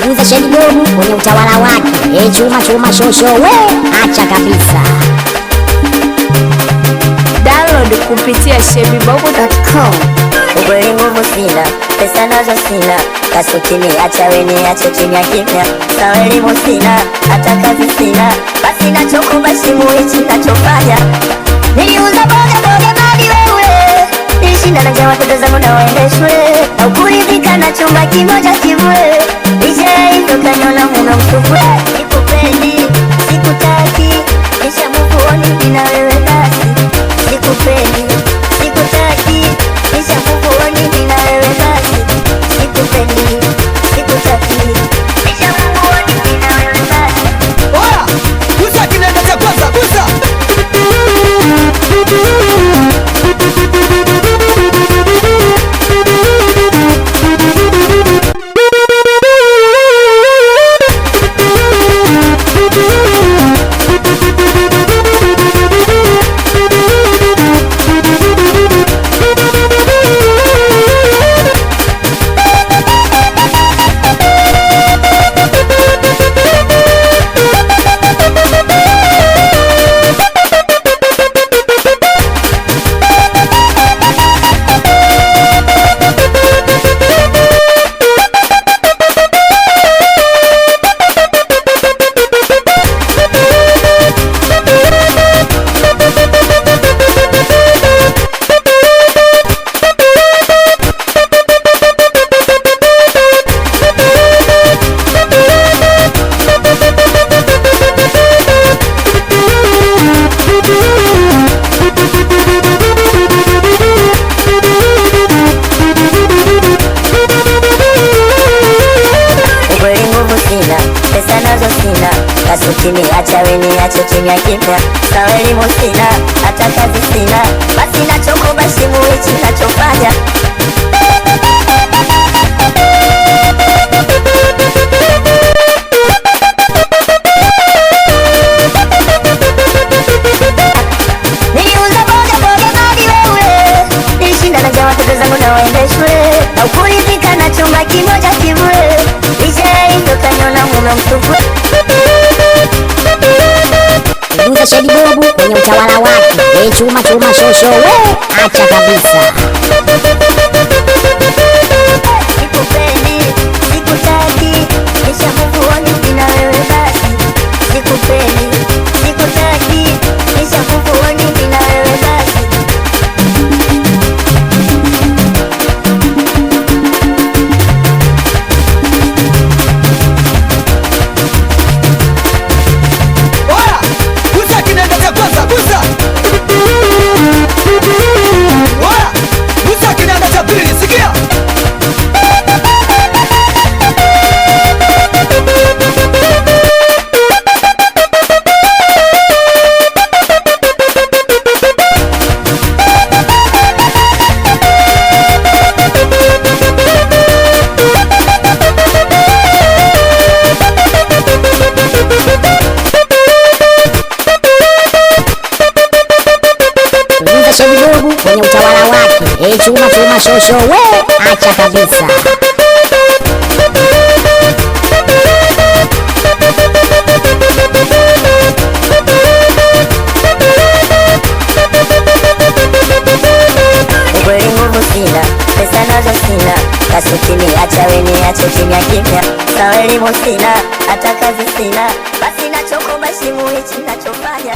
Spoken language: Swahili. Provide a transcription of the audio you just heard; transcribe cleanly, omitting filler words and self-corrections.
Punguza Shedi Bobu kwenye utawala wake. Chuma chuma shosho we, acha kabisa. Download kupitia shebibobu.com. Ukweli nguvu sina, pesa nazo sina, kasukini acha weni ache kimya kimya. Sawa elimu sina, hata kazi sina, basi nachokuba shimu hichi nachofanya. Niliuza boga boga mali wewe, nilishinda na njaa watoto zangu na waende shule, na ukuridhika na chumba kimoja kivule. Licha ya hivyo kaniona mume msukule. Sikupendi, sikutaki, nisha move on na wewe basi. Sikupendi, sikutaki, nisha move on na wewe basi. Sikupendi, sikutaki, nisha move on na wewe basi. Oya, gusa kinanda cha kwanza, gusa. Pesa nazo sina, kasukini acha weni ache kimya kimya. Sawa elimu sina, hata kazi sina, basi nachokuba shimu hichi nachofanya. Niliuza boga boga mali wewe, nilishinda na njaa watoto zangu na waende shule, na ukuridhika na chumba kimoja kivule. Licha ya hivyo kaniona mume msukule. Punguza Shedi Bobu kwenye utawala wake. Chuma chuma shosho we, acha kabisa. Sikupendi, sikutaki, nisha move on na wewe basi. Sikupendi, sikutaki, nisha move on na wewe basi. Oya, gusa kinanda cha kwanza, gusa. Oya, gusa kinanda cha pili, sikia. Punguza Shedi Bobu kwenye utawala wake. Chuma chuma shosho we, acha kabisa. Ukweli nguvu sina, pesa nazo sina, kasukini acha weni ache kimya kimya. Sawa elimu sina, hata kazi sina, basi nachokuba shimu hichi nachofanya.